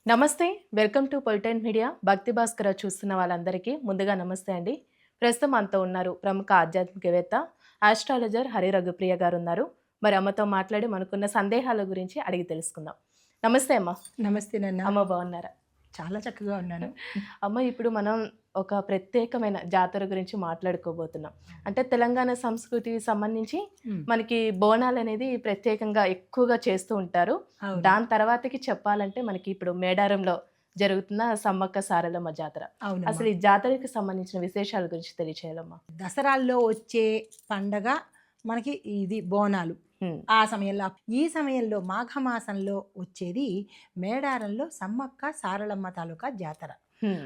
నమస్తే. Welcome to పొలిటెన్ media. Bhakti Bhaskara చూస్తున్న వాళ్ళందరికీ ముందుగా నమస్తే అండి. ప్రస్తుతం మనతో ఉన్నారు ప్రముఖ ఆధ్యాత్మికవేత్త, ఆస్ట్రాలజర్ హరి రఘుప్రియ గారు ఉన్నారు. మరి అమ్మతో మాట్లాడి మనకున్న సందేహాల గురించి అడిగి తెలుసుకుందాం. నమస్తే అమ్మ. నమస్తే నాన్న. అమ్మ బాగున్నారా? చాలా చక్కగా ఉన్నాను. అమ్మ, ఇప్పుడు మనం ఒక ప్రత్యేకమైన జాతర గురించి మాట్లాడుకోబోతున్నాం. అంటే తెలంగాణ సంస్కృతికి సంబంధించి మనకి బోనాలు అనేది ప్రత్యేకంగా ఎక్కువగా చేస్తూ ఉంటారు. అవును. దాని తర్వాతకి చెప్పాలంటే మనకి ఇప్పుడు మేడారంలో జరుగుతున్న సమ్మక్క సారలమ్మ జాతర. అవునమ్మా. అసలు ఈ జాతరకి సంబంధించిన విశేషాల గురించి తెలియచేయాలమ్మా. దసరాల్లో వచ్చే పండగ మనకి ఇది బోనాలు. ఆ సమయంలో ఈ సమయంలో మాఘమాసంలో వచ్చేది మేడారంలో సమ్మక్క సారలమ్మ తాలూకా జాతర.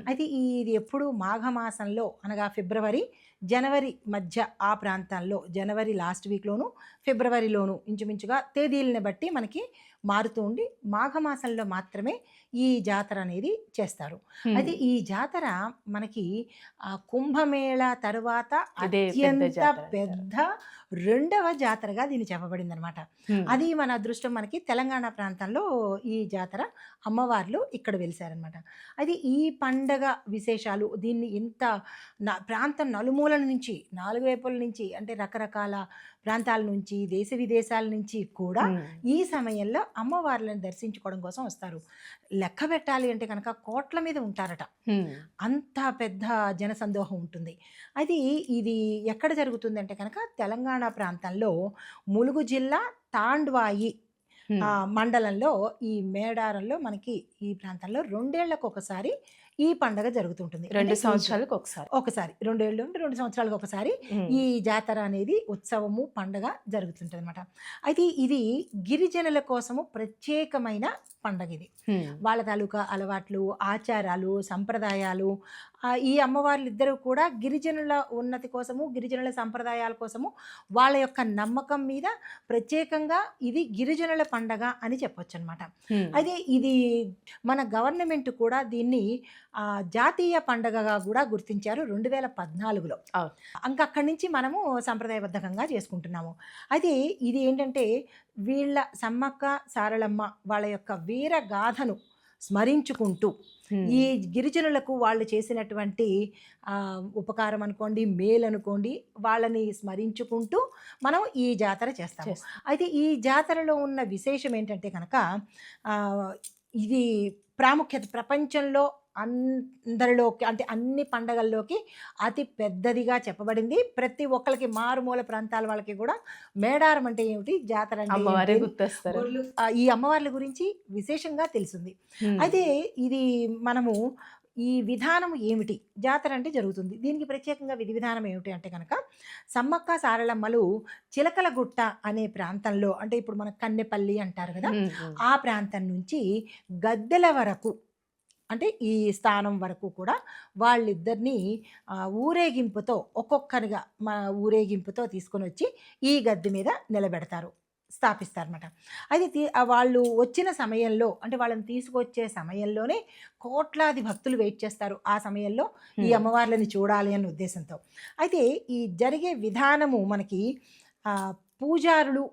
అయితే ఇది ఎప్పుడు మాఘమాసంలో అనగా ఫిబ్రవరి జనవరి మధ్య ఆ ప్రాంతాల్లో, జనవరి లాస్ట్ వీక్లోను ఫిబ్రవరిలోను ఇంచుమించుగా తేదీలను బట్టి మనకి మారుతూ ఉండి మాఘమాసంలో మాత్రమే ఈ జాతర అనేది చేస్తారు. అయితే ఈ జాతర మనకి కుంభమేళ తరువాత అత్యంత పెద్ద రెండవ జాతరగా దీన్ని చెప్పబడింది అనమాట. అది మన అదృష్టం. మనకి తెలంగాణ ప్రాంతంలో ఈ జాతర అమ్మవార్లు ఇక్కడ వెలిసారనమాట. అది ఈ పండగ విశేషాలు దీన్ని ఇంత ప్రాంతం నలుమూలల నుంచి, నాలుగు వైపుల నుంచి, అంటే రకరకాల ప్రాంతాల నుంచి, దేశ విదేశాల నుంచి కూడా ఈ సమయంలో అమ్మవార్లను దర్శించుకోవడం కోసం వస్తారు. లెక్క పెట్టాలి అంటే కనుక కోట్ల మీద ఉంటారట. అంత పెద్ద జనసందోహం ఉంటుంది. అది ఇది ఎక్కడ జరుగుతుంది అంటే కనుక తెలంగాణ ప్రాంతంలో ములుగు జిల్లా తాండ్వాయి మండలంలో ఈ మేడారంలో మనకి ఈ ప్రాంతంలో 2 ఏళ్లకు ఒకసారి ఈ పండగ జరుగుతుంటుంది. 2 సంవత్సరాలకు ఒకసారి 2 ఏళ్ళు అంటే 2 సంవత్సరాలకు ఒకసారి ఈ జాతర అనేది ఉత్సవము పండగ జరుగుతుంటుంది అనమాట. అయితే ఇది గిరిజనుల కోసము ప్రత్యేకమైన పండగ. ఇది వాళ్ళ తాలూకా అలవాట్లు, ఆచారాలు, సంప్రదాయాలు, ఈ అమ్మవార్లు ఇద్దరు కూడా గిరిజనుల ఉన్నతి కోసము, గిరిజనుల సంప్రదాయాల కోసము, వాళ్ళ యొక్క నమ్మకం మీద ప్రత్యేకంగా ఇది గిరిజనుల పండగ అని చెప్పొచ్చు అనమాట. అయితే ఇది మన గవర్నమెంట్ కూడా దీన్ని జాతీయ పండగగా కూడా గుర్తించారు 2014లో. ఇంకా అక్కడి నుంచి మనము సంప్రదాయబద్ధంగా చేసుకుంటున్నాము. అయితే ఇది ఏంటంటే వీళ్ళ సమ్మక్క సారలమ్మ వాళ్ళ యొక్క వీర గాథను స్మరించుకుంటూ ఈ గిరిజనులకు వాళ్ళు చేసినటువంటి ఉపకారం అనుకోండి, మేలు అనుకోండి, వాళ్ళని స్మరించుకుంటూ మనం ఈ జాతర చేస్తాము. అయితే ఈ జాతరలో ఉన్న విశేషం ఏంటంటే కనుక ఇది ప్రాముఖ్యత ప్రపంచంలో అందరిలోకి, అంటే అన్ని పండగల్లోకి అతి పెద్దదిగా చెప్పబడింది. ప్రతి ఒక్కరికి, మారుమూల ప్రాంతాల వాళ్ళకి కూడా మేడారం అంటే ఏమిటి, జాతర అంటే ఈ అమ్మవార్ల గురించి విశేషంగా తెలిసింది. అయితే ఇది మనము ఈ విధానం ఏమిటి, జాతర అంటే జరుగుతుంది, దీనికి ప్రత్యేకంగా విధి విధానం ఏమిటి అంటే కనుక సమ్మక్క సారలమ్మలు చిలకలగుట్ట అనే ప్రాంతంలో, అంటే ఇప్పుడు మన కన్నెపల్లి అంటారు కదా, ఆ ప్రాంతం నుంచి గద్దెల వరకు, అంటే ఈ స్థానం వరకు కూడా వాళ్ళిద్దరినీ ఊరేగింపుతో, ఒక్కొక్కరిగా ఊరేగింపుతో తీసుకొని వచ్చి ఈ గద్దె మీద నిలబెడతారు, స్థాపిస్తారన్నమాట. అయితే వాళ్ళు వచ్చిన సమయంలో, అంటే వాళ్ళని తీసుకొచ్చే సమయంలోనే కోట్లాది భక్తులు వెయిట్ చేస్తారు ఆ సమయంలో ఈ అమ్మవార్లని చూడాలి అనే ఉద్దేశంతో. అయితే ఈ జరిగే విధానము మనకి పూజారులు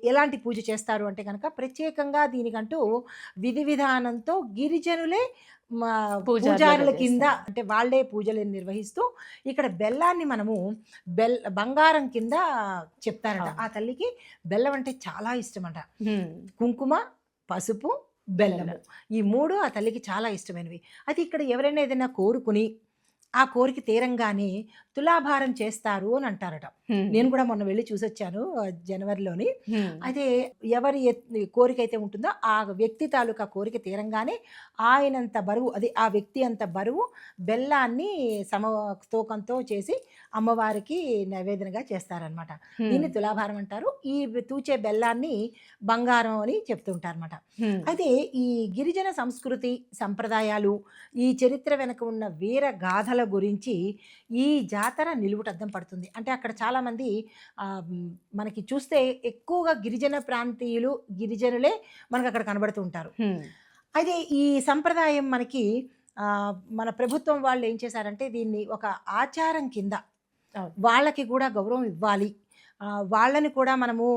ఎలాంటి పూజ చేస్తారు అంటే కనుక ప్రత్యేకంగా దీనికంటూ విధి విధానంతో గిరిజనులే పూజారుల కింద, అంటే వాళ్ళే పూజలను నిర్వహిస్తూ ఇక్కడ బెల్లాన్ని మనము బంగారం కింద చెప్తారట. ఆ తల్లికి బెల్లం అంటే చాలా ఇష్టం అంట. కుంకుమ, పసుపు, బెల్లము, ఈ 3 ఆ తల్లికి చాలా ఇష్టమైనవి. అయితే ఇక్కడ ఎవరైనా ఏదైనా కోరుకుని ఆ కోరిక తీరంగానే తులాభారం చేస్తారు అని అంటారట. నేను కూడా మొన్న వెళ్ళి చూసొచ్చాను జనవరిలోని. అయితే ఎవరి కోరిక అయితే ఉంటుందో ఆ వ్యక్తి తాలూకా కోరిక తీరంగానే ఆయనంత బరువు, అది ఆ వ్యక్తి అంత బరువు బెల్లాన్ని సమతూకంతో చేసి అమ్మవారికి నైవేద్యంగా చేస్తారనమాట. దీన్ని తులాభారం అంటారు. ఈ తూచే బెల్లాన్ని బంగారం అని చెప్తుంటారు అనమాట. అయితే ఈ గిరిజన సంస్కృతి, సంప్రదాయాలు, ఈ చరిత్ర వెనక ఉన్న వీర గాథల గురించి ఈ జాతర నిలువుటద్దం పడుతుంది. అంటే అక్కడ చాలామంది మనకి చూస్తే ఎక్కువగా గిరిజన ప్రాంతీయులు, గిరిజనులే మనకు అక్కడ కనబడుతూ ఉంటారు. అయితే ఈ సంప్రదాయం మనకి మన ప్రభుత్వం వాళ్ళు ఏం చేశారంటే దీన్ని ఒక ఆచారం కింద వాళ్ళకి కూడా గౌరవం ఇవ్వాలి, వాళ్ళని కూడా మనము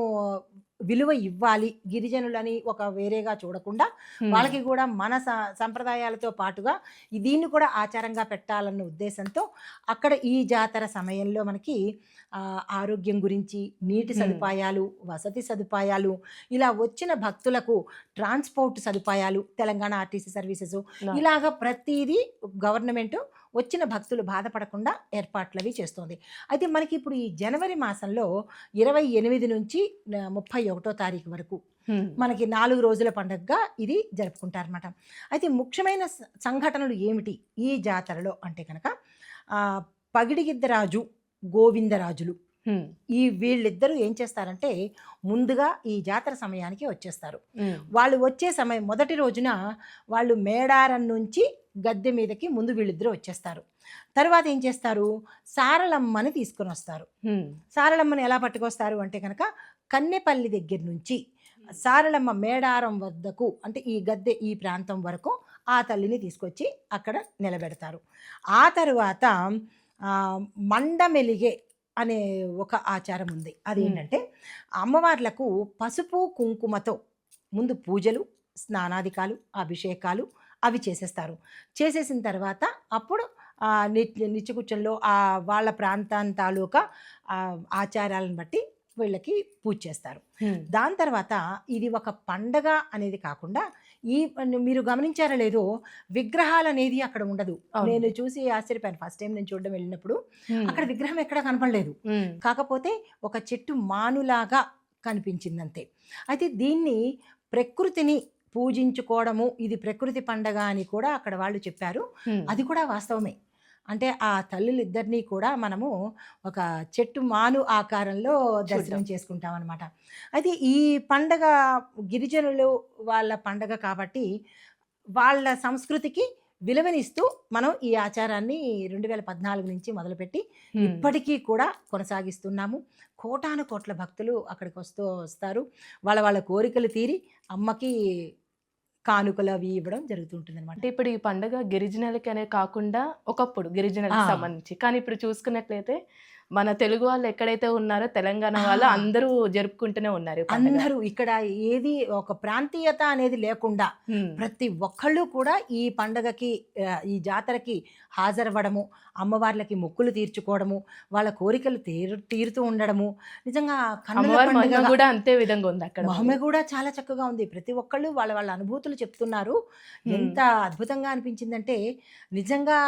విలువ ఇవ్వాలి, గిరిజనులని ఒక వేరేగా చూడకుండా వాళ్ళకి కూడా మన సంప్రదాయాలతో పాటుగా దీన్ని కూడా ఆచారంగా పెట్టాలన్న ఉద్దేశంతో అక్కడ ఈ జాతర సమయంలో మనకి ఆరోగ్యం గురించి, నీటి సదుపాయాలు, వసతి సదుపాయాలు, ఇలా వచ్చిన భక్తులకు ట్రాన్స్పోర్ట్ సదుపాయాలు, తెలంగాణ ఆర్టీసీ సర్వీసెస్, ఇలాగ ప్రతిదీ గవర్నమెంట్ వచ్చిన భక్తులు బాధపడకుండా ఏర్పాట్లవి చేస్తుంది. అయితే మనకి ఇప్పుడు ఈ జనవరి మాసంలో 28 నుంచి 31 తారీఖు వరకు మనకి 4 రోజుల పండుగగా ఇది జరుపుకుంటారన్నమాట. అయితే ముఖ్యమైన సంఘటనలు ఏమిటి ఈ జాతరలో అంటే కనుక పగిడిగిద్దరాజు, గోవిందరాజులు వీళ్ళిద్దరూ ఏం చేస్తారంటే ముందుగా ఈ జాతర సమయానికి వచ్చేస్తారు. వాళ్ళు వచ్చే సమయం మొదటి రోజున వాళ్ళు మేడారం నుంచి గద్దె మీదకి ముందు వీళ్ళిద్దరూ వచ్చేస్తారు. తర్వాత ఏం చేస్తారు, సారలమ్మని తీసుకొని వస్తారు. సారలమ్మని ఎలా పట్టుకొస్తారు అంటే కనుక కన్నెపల్లి దగ్గర నుంచి సారలమ్మ మేడారం వద్దకు అంటే ఈ గద్దె ఈ ప్రాంతం వరకు ఆ తల్లిని తీసుకొచ్చి అక్కడ నిలబెడతారు. ఆ తర్వాత మండమెలిగే అనే ఒక ఆచారం ఉంది. అదేంటంటే అమ్మవార్లకు పసుపు కుంకుమతో ముందు పూజలు, స్నానాధికాలు, అభిషేకాలు అవి చేసేస్తారు. చేసేసిన తర్వాత అప్పుడు నిత్యకూర్చంలో వాళ్ళ ప్రాంతాన్ని తాలూకా ఆచారాలను బట్టి వీళ్ళకి పూజ చేస్తారు. దాని తర్వాత ఇది ఒక పండగ అనేది కాకుండా మీరు గమనించారో లేదో విగ్రహాలు అనేది అక్కడ ఉండదు. నేను చూసి ఆశ్చర్యపోయాను ఫస్ట్ టైం నేను చూడడం వెళ్ళినప్పుడు. అక్కడ విగ్రహం ఎక్కడా కనపడలేదు. కాకపోతే ఒక చెట్టు మానులాగా కనిపించింది అంతే. అయితే దీన్ని ప్రకృతిని పూజించుకోవడము, ఇది ప్రకృతి పండగ అని కూడా అక్కడ వాళ్ళు చెప్పారు. అది కూడా వాస్తవమే. అంటే ఆ తల్లులిద్దరినీ కూడా మనము ఒక చెట్టు మాను ఆకారంలో దర్శనం చేసుకుంటాం అనమాట. అయితే ఈ పండగ గిరిజనులు వాళ్ళ పండగ కాబట్టి వాళ్ళ సంస్కృతికి విలువనిస్తూ మనం ఈ ఆచారాన్ని 2014 నుంచి మొదలుపెట్టి ఇప్పటికీ కూడా కొనసాగిస్తున్నాము. కోటాను కోట్ల భక్తులు అక్కడికి వస్తారు. వాళ్ళ కోరికలు తీరి అమ్మకి కానుకలు అవి ఇవ్వడం జరుగుతుంటుంది అనమాట. అంటే ఇప్పుడు ఈ పండుగ గిరిజనులకి అనే కాకుండా ఒకప్పుడు గిరిజనులకు సంబంధించి, కానీ ఇప్పుడు చూసుకున్నట్లయితే మన తెలుగు వాళ్ళు ఎక్కడైతే ఉన్నారో తెలంగాణ వాళ్ళు అందరూ జరుపుకుంటూనే ఉన్నారు. అందరూ ఇక్కడ ఏది ఒక ప్రాంతీయత అనేది లేకుండా ప్రతి ఒక్కళ్ళు కూడా ఈ పండగకి ఈ జాతరకి హాజరవ్వడము, అమ్మవార్లకి మొక్కులు తీర్చుకోవడము, వాళ్ళ కోరికలు తీరుతూ ఉండడము నిజంగా కూడా అంతే విధంగా ఉంది. అక్కడ మహిమ కూడా చాలా చక్కగా ఉంది. ప్రతి ఒక్కళ్ళు వాళ్ళ అనుభూతులు చెప్తున్నారు. ఎంత అద్భుతంగా అనిపించిందంటే నిజంగా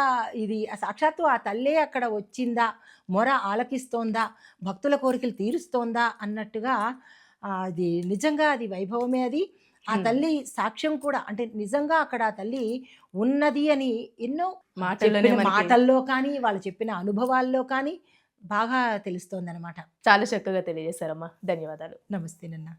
ఇది సాక్షాత్తు ఆ తల్లే అక్కడ వచ్చిందా, మొర ఆలకిస్తోందా, భక్తుల కోరికలు తీరుస్తోందా అన్నట్టుగా అది నిజంగా అది వైభవమే. అది ఆ తల్లి సాక్ష్యం కూడా అంటే నిజంగా అక్కడ ఆ తల్లి ఉన్నది అని ఎన్నో మాటల్లో కానీ వాళ్ళు చెప్పిన అనుభవాల్లో కానీ బాగా తెలుస్తోంది అనమాట. చాలా చక్కగా తెలియజేశారమ్మా. ధన్యవాదాలు. నమస్తే నాన్న.